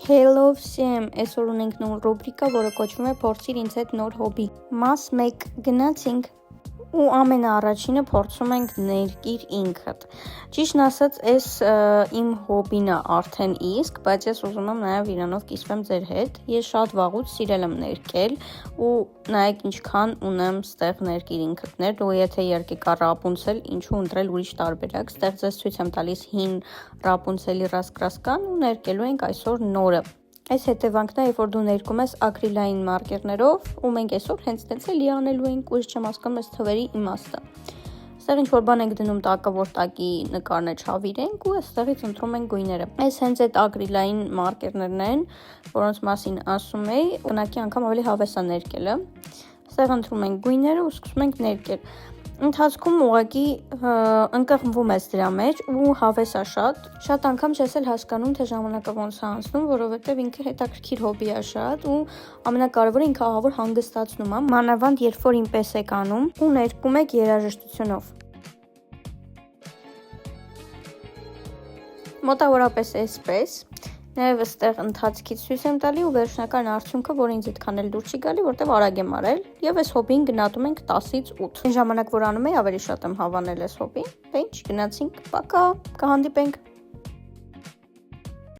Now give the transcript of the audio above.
Hello всем, այսօր ունենք նոր ռուբրիկա, որը կոչվում է «Փորձիր ինձ հետ նոր հոբի»։ Մաս 1 գնացինք ու ամենաառաջինը փորձում ենք ներկիր ինքդ։ Ճիշտն ասած, այս իմ հոբին է արդեն իսկ, բայց ես ուզում եմ նաև իրանով կիսվեմ ձեր հետ։ Ես շատ վաղուց սիրել եմ ներկել ու նայեք ինչքան ունեմ ստեղ ներկիր ինքդներ, ու եթե իհարկե կա Ռապունցել, ինչու ընտրել ուրիշ տարբերակ։ Ստեղ ձեզ ցույց եմ տալիս հին Ռապունցելի ռասկրասկան ու ներկելու ենք այսօր նորը։ Այս հետևանքն է, երբ որ դու ներկում ես ակրիլային մարկերներով, ու մենք այսօր հենց տենց էլի անելու ենք, ու ես չեմ հասկանում այս թվերի իմաստը։ Այստեղ ինչ-որ բան ենք դնում տակը, որ տակի նկարն է չհավիրենք, ու այստեղից ընտրում ենք գույները։ Այս հենց այդ ակրիլային մարկերներն են, որոնց մասին ասում էի, կնակի անգամ ավելի հավես է ներկելը։ Այստեղ ընտրում ենք գույները ու սկսում ենք ներկել։ Ընթացքում ուղղակի ընկղմվում ես դրա մեջ ու հավես է շատ անգամ չես էլ հասկանում, թե ժամանակը ոնց է անցնում, որովհետև ինքը հետաքրքիր հոբի է շատ ու ամենակարևորը ինքը ահավոր հանգստացնում է, մանավանդ երբ որ ինպես եք անում ու ներկում եք երաժշտությունով։ Մոտավորապես այսպես, նաև այստեղ ընթացքից ցույց եմ տալի ու վերջնական արդյունքը, որ ինձ այդքան էլ դուր չի գալի, որտեվ արագ եմ արել, եւ այս հոբին գնահատում ենք 10-ից 8։ Այն ժամանակ որ անում էի, ավելի շատ եմ հավանել այս հոբին, դե ինչ, գնացինք, պակա, կհանդիպենք։